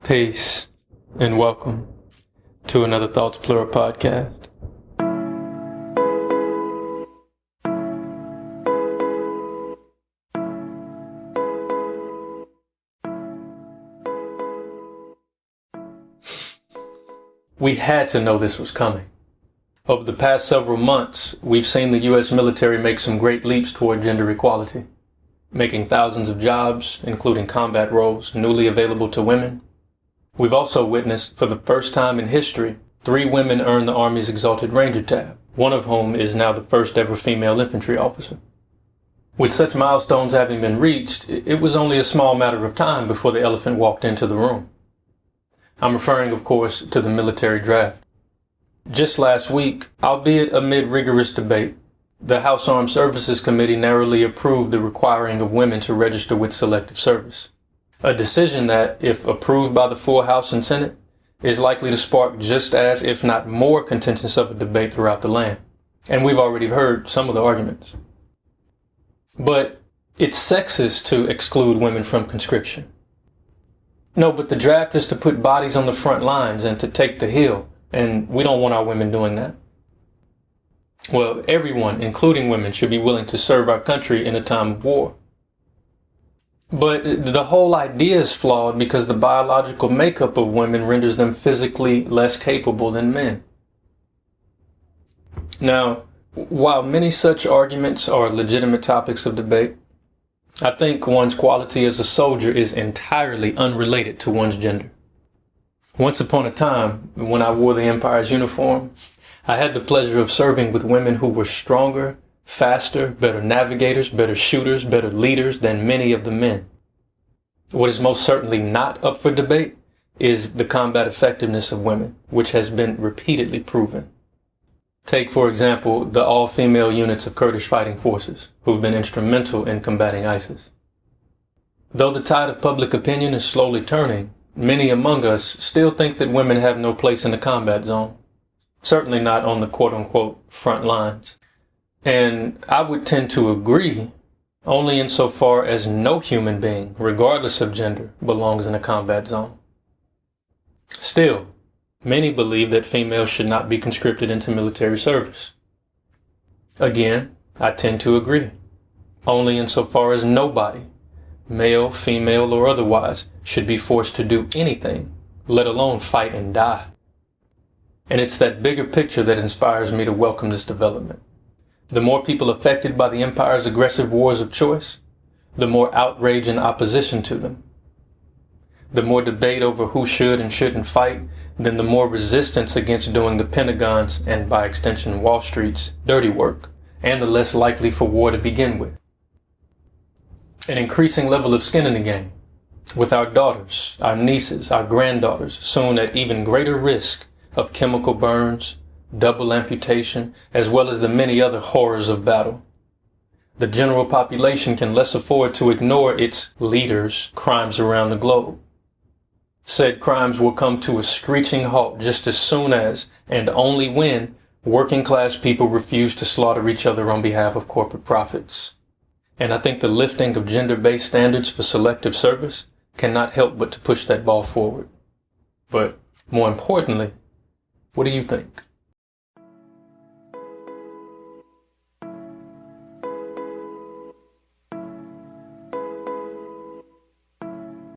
Peace and welcome to another Thoughts Plural podcast. We had to know this was coming. Over the past several months, we've seen the U.S. military make some great leaps toward gender equality, making thousands of jobs, including combat roles, newly available to women. We've also witnessed, for the first time in history, 3 women earn the Army's Exalted Ranger tab, one of whom is now the first ever female infantry officer. With such milestones having been reached, it was only a small matter of time before the elephant walked into the room. I'm referring, of course, to the military draft. Just last week, albeit amid rigorous debate, the House Armed Services Committee narrowly approved the requiring of women to register with selective service. A decision that, if approved by the full House and Senate, is likely to spark just as, if not more, contentious of a debate throughout the land. And we've already heard some of the arguments. But it's sexist to exclude women from conscription. No, but the draft is to put bodies on the front lines and to take the hill, and we don't want our women doing that. Well, everyone, including women, should be willing to serve our country in a time of war. But the whole idea is flawed because the biological makeup of women renders them physically less capable than men. Now, while many such arguments are legitimate topics of debate, I think one's quality as a soldier is entirely unrelated to one's gender. Once upon a time, when I wore the Empire's uniform, I had the pleasure of serving with women who were stronger, faster, better navigators, better shooters, better leaders than many of the men. What is most certainly not up for debate is the combat effectiveness of women, which has been repeatedly proven. Take, for example, the all-female units of Kurdish fighting forces, who have been instrumental in combating ISIS. Though the tide of public opinion is slowly turning, many among us still think that women have no place in the combat zone, certainly not on the quote-unquote front lines. And I would tend to agree only insofar as no human being, regardless of gender, belongs in a combat zone. Still, many believe that females should not be conscripted into military service. Again, I tend to agree, only insofar as nobody, male, female, or otherwise, should be forced to do anything, let alone fight and die. And it's that bigger picture that inspires me to welcome this development. The more people affected by the Empire's aggressive wars of choice, the more outrage and opposition to them. The more debate over who should and shouldn't fight, then the more resistance against doing the Pentagon's, and by extension Wall Street's, dirty work, and the less likely for war to begin with. An increasing level of skin in the game, with our daughters, our nieces, our granddaughters soon at even greater risk of chemical burns, double amputation, as well as the many other horrors of battle. The general population can less afford to ignore its leaders' crimes around the globe. Said crimes will come to a screeching halt just as soon as, and only when, working class people refuse to slaughter each other on behalf of corporate profits. And I think the lifting of gender-based standards for selective service cannot help but to push that ball forward. But more importantly, what do you think?